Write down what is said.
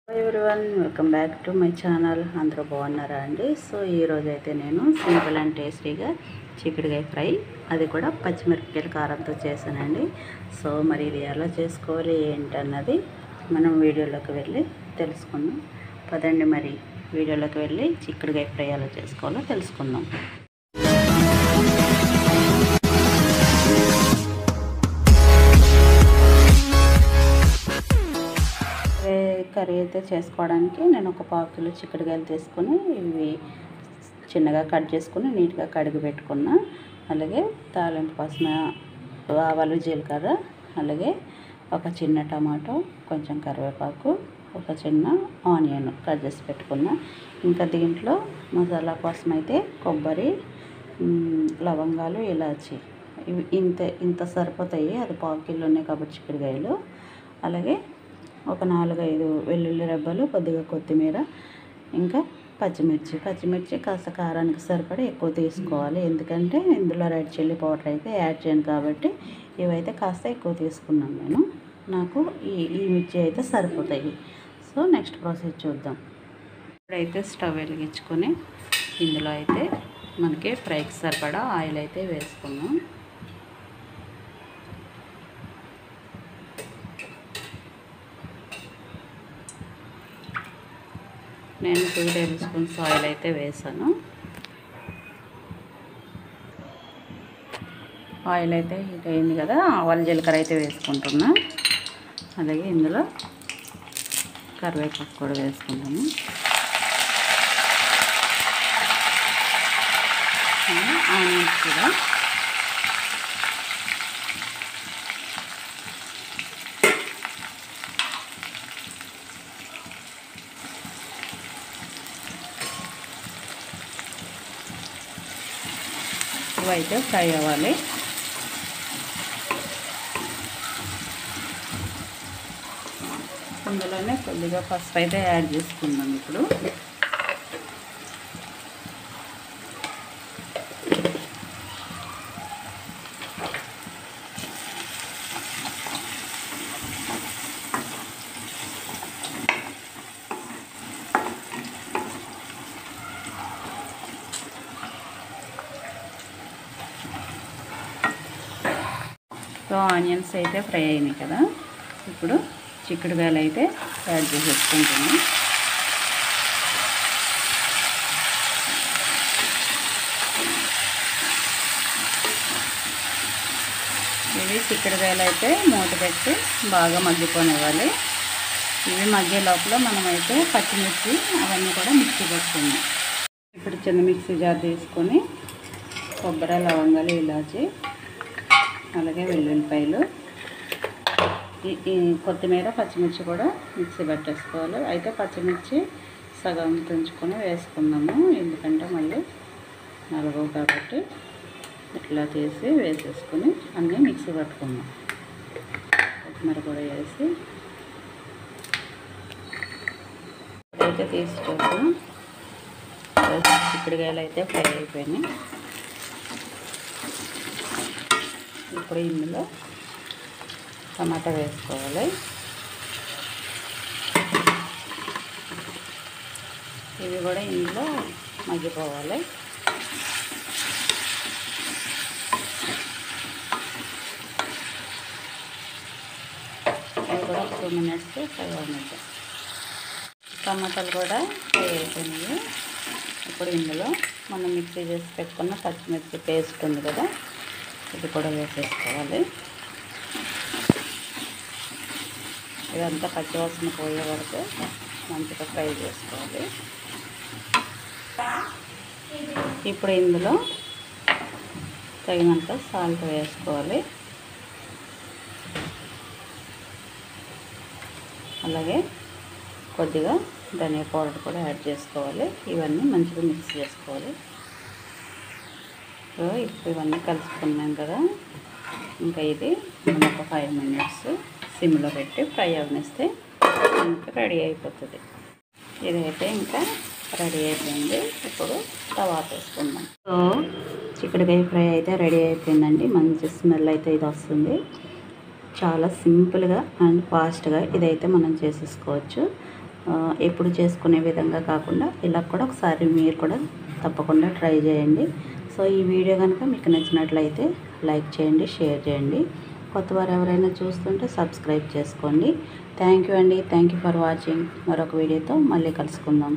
Hi everyone, welcome back to my channel. అందరూ బాగున్నారా అండి? సో ఈరోజు అయితే నేను సింపుల్ అండ్ టేస్టీగా చిక్కుడుకాయ ఫ్రై, అది కూడా పచ్చిమిరపకాయల కారంతో చేశానండి. సో మరి ఇది ఎలా చేసుకోవాలి ఏంటన్నది మనం వీడియోలోకి వెళ్ళి తెలుసుకుందాం. పదండి మరి వీడియోలోకి వెళ్ళి చిక్కుడుకాయ ఫ్రై ఎలా చేసుకోవాలో తెలుసుకుందాం. కర్రీ అయితే చేసుకోవడానికి నేను ఒక 1/2 కిలో చిక్కుడుకాయలు తీసుకొని ఇవి చిన్నగా కట్ చేసుకుని నీట్గా కడిగి పెట్టుకున్నా. అలాగే తాలింపు కోసం ఆవాలు, జీలకర్ర, అలాగే ఒక చిన్న టమాటో, కొంచెం కరివేపాకు, ఒక చిన్న ఆనియన్ కట్ చేసి పెట్టుకున్నా. ఇంకా దీంట్లో మసాలా కోసం అయితే కొబ్బరి, లవంగాలు, ఇలాచి ఇవి ఇంత సరిపోతాయి. అది 1/2 కిలోనే కాబట్టి చిక్కుడుకాయలు. అలాగే ఒక 4-5 వెల్లుల్లి రెబ్బలు, కొద్దిగా కొత్తిమీర, ఇంకా పచ్చిమిర్చి కాస్త కారానికి సరిపడా ఎక్కువ తీసుకోవాలి. ఎందుకంటే ఇందులో రెడ్ చిల్లీ పౌడర్ అయితే యాడ్ చేయను కాబట్టి ఇవైతే కాస్త ఎక్కువ తీసుకున్నాను నేను. నాకు ఈ మిర్చి అయితే సరిపోతాయి. సో నెక్స్ట్ ప్రాసెస్ చూద్దాం. ఇప్పుడైతే స్టవ్ వెలిగించుకొని ఇందులో అయితే మనకి ఫ్రైకి సరిపడా ఆయిల్ అయితే వేసుకున్నాం. నేను 2 టేబుల్ స్పూన్స్ ఆయిల్ అయితే వేసాను. ఆయిల్ అయితే హీట్ అయింది కదా, ఆవాలు, జీలకర్ర అయితే వేసుకుంటున్నా. అలాగే ఇందులో కరివేపాకు కూడా వేసుకుంటాము. ఆనియన్స్ కూడా ఇవైతే ఫ్రై అవ్వాలి. అందులోనే కొద్దిగా పసుపు అయితే యాడ్ చేసుకుందాం. ఇప్పుడు ఆనియన్స్ అయితే ఫ్రై అయినాయి కదా, ఇప్పుడు చిక్కుడుకాయలు అయితే యాడ్ చేసేసుకుంటున్నాం. ఇవి చిక్కుడుకాయలు అయితే మూత పెట్టి బాగా మగ్గిపోనివ్వాలి. ఇవి మగ్గే లోపల మనమైతే పచ్చిమిర్చి అవన్నీ కూడా మిక్సీ పెట్టుకున్నాం. ఇప్పుడు చిన్న మిక్సీ జార్ తీసుకొని కొబ్బరి, లవంగాలు, ఇలాచి, అలాగే వెల్లుల్లిపాయలు, కొత్తిమీర, పచ్చిమిర్చి కూడా మిక్సీ పెట్టేసుకోవాలి. అయితే పచ్చిమిర్చి సగం తుంచుకొని వేసుకుందాము, ఎందుకంటే మళ్ళీ నలగవు కాబట్టి ఇట్లా చేసి వేసేసుకొని అన్నీ మిక్సీ పట్టుకుందాం. కొత్తిమీర కూడా వేసి ఇప్పుడైతే తీసి చూద్దాం. చిక్కుడుకాయలు అయితే ఫ్రై అయిపోయినాయి. ఇప్పుడు ఇందులో టమాటా వేసుకోవాలి. ఇవి కూడా ఇందులో మగ్గిపోవాలి. ఇవి కూడా 2 మినిట్స్ ఫ్రై అవ్వనిద్దాం. టమాటాలు కూడా ఫ్రై అయిపోయినాయి. ఇప్పుడు ఇందులో మనం మిక్సీ చేసి పెట్టుకున్న పచ్చిమిర్చి పేస్ట్ ఉంది కదా, ఇది కూడా వేసేసుకోవాలి. ఇదంతా పచ్చివాసన పోయే వరకు మంచిగా ఫ్రై చేసుకోవాలి. ఇప్పుడు ఇందులో తగినంత సాల్ట్ వేసుకోవాలి. అలాగే కొద్దిగా ధనియా పౌడర్ కూడా యాడ్ చేసుకోవాలి. ఇవన్నీ మంచిగా మిక్స్ చేసుకోవాలి. సో ఇప్పుడు ఇవన్నీ కలుసుకున్నాం కదా, ఇంకా ఇది మనం ఒక 5 మినిట్స్ సిమ్లో పెట్టి ఫ్రై అవనిస్తే ఇంకా రెడీ అయిపోతుంది. ఇదైతే ఇంకా రెడీ అయిపోయింది. ఇప్పుడు తవా వేసుకుందాం. సో చిక్కుడుకాయ ఫ్రై అయితే రెడీ అయిపోయిందండి. మంచి స్మెల్ అయితే ఇది వస్తుంది. చాలా సింపుల్గా అండ్ ఫాస్ట్గా ఇదైతే మనం చేసేసుకోవచ్చు. ఎప్పుడు చేసుకునే విధంగా కాకుండా ఇలా కూడా ఒకసారి మీరు కూడా తప్పకుండా ట్రై చేయండి. సో ఈ వీడియో కనుక మీకు నచ్చినట్లయితే లైక్ చేయండి, షేర్ చేయండి. కొత్తవారు ఎవరైనా చూస్తుంటే సబ్స్క్రైబ్ చేసుకోండి. థ్యాంక్ యూ అండి. Thank you for watching. మరొక వీడియోతో మళ్ళీ కలుసుకుందాం.